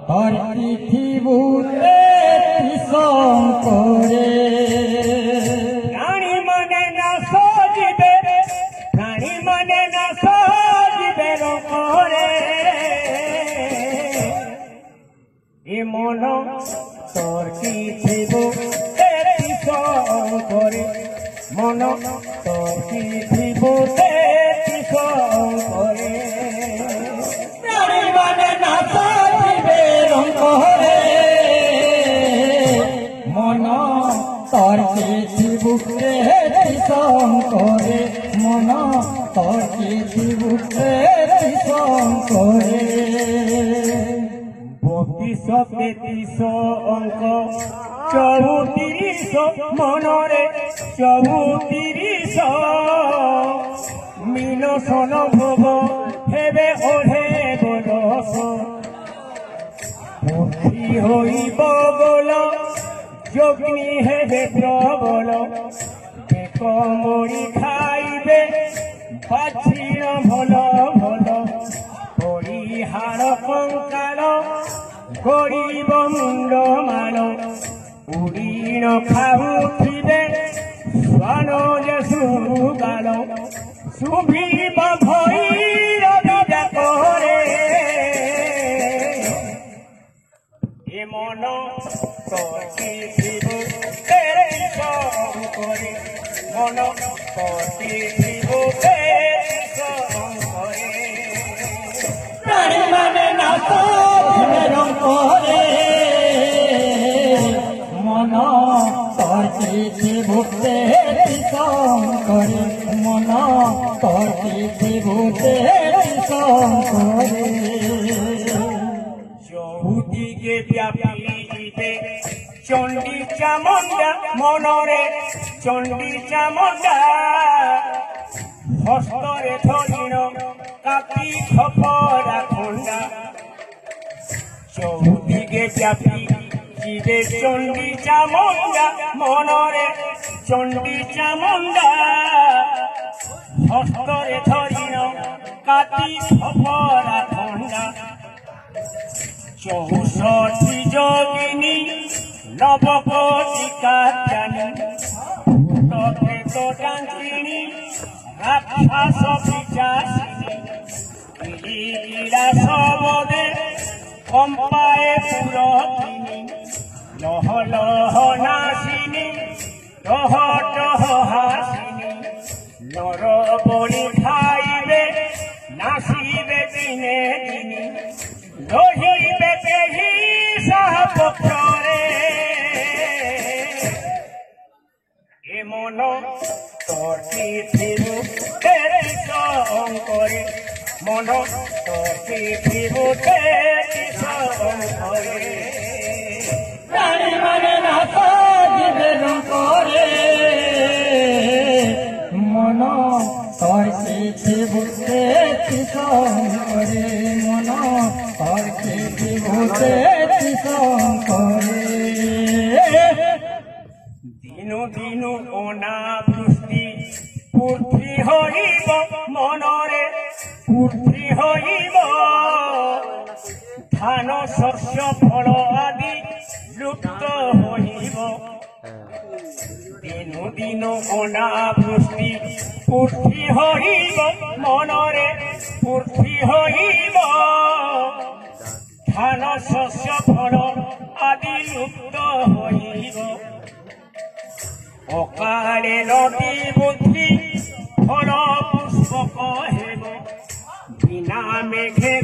তোর পৃথিবীতে শঙ্করে প্রাণী মানে না সজিবে প্রাণী মানে না সজিবে করে এ মন তোর পৃথিবীতে শঙ্করে মন তোর পৃথিবীতে শঙ্করে প্রাণী মানে না সজিবে রঙ্করে মন তোর পৃথিবীতে শঙ্করে মন তোর পৃথিবীতে শঙ্করে 32 অঙ্ক 34 মনরে 34 মিলসন ভোগ হেবে ওঢ়ে বলস পক্ষী হইব বল যোগিনী হেবে প্রবল বেক মরি খাইবে বাছিণ ভাল ভাল পরিহার কঙ্কাল গরিব মুন্ড মাল উড়িণ খাউথিবে স্বান যে সুগাল শুভিব ভৈরবী ডাকরে এ মন তোর পৃথিবীতে শঙ্করে মন তোর পৃথিবীতে শঙ্করে প্রাণী মানে না সজিবে রঙ্করে মন তোর পৃথিবীতে শঙ্করে মন তোর পৃথিবীতে শঙ্করে চৌদিকে ব্যাপীতে চণ্ডী চামুণ্ডা মনরে চণ্ডী চামুণ্ডা হস্তরে ধরিণ কাপি খপরা খণ্ডা চৌদিকে ব্যাপীতে চণ্ডী চামুণ্ডা মনরে চণ্ডী চামুণ্ডা হস্তরে ধরিণ কাপি খপরা খণ্ডা 64 যোগিনী নবকোটি কাত্যানী ভূতপ্রেত ডাকিনী রাক্ষস পিশাচিনী কিলিকিলা শবদে কম্পায়ে পুরকিনী লহ লহ নাসিনী টহ টহ হাসিনী নর বলি খাইবে নাচিবে দিনে দিনে রহিবে কেহি সাপক্ষরে এ মন তোর পৃথিবীতে শঙ্করে মন তোর পৃথিবীতে শঙ্করে প্রাণী মানে না সজিবে রঙ্করে মন তোর পৃথিবীতে শঙ্করে মন তোর পৃথিবীতে শঙ্করে দিনু দিনু অনাবৃষ্টি পৃথ্বী হইব মনরে পৃথ্বী হইব ধান শস্য ফল আদি লুপ্ত হইব দিনু দিনু অনাবৃষ্টি পৃথ্বী হইব মনরে পৃথ্বী হইব ধান শস্য ফল আদি লুপ্ত হইব অকালে নদী বুদ্ধি ফল পুষ্পক হেব বিনা মেঘে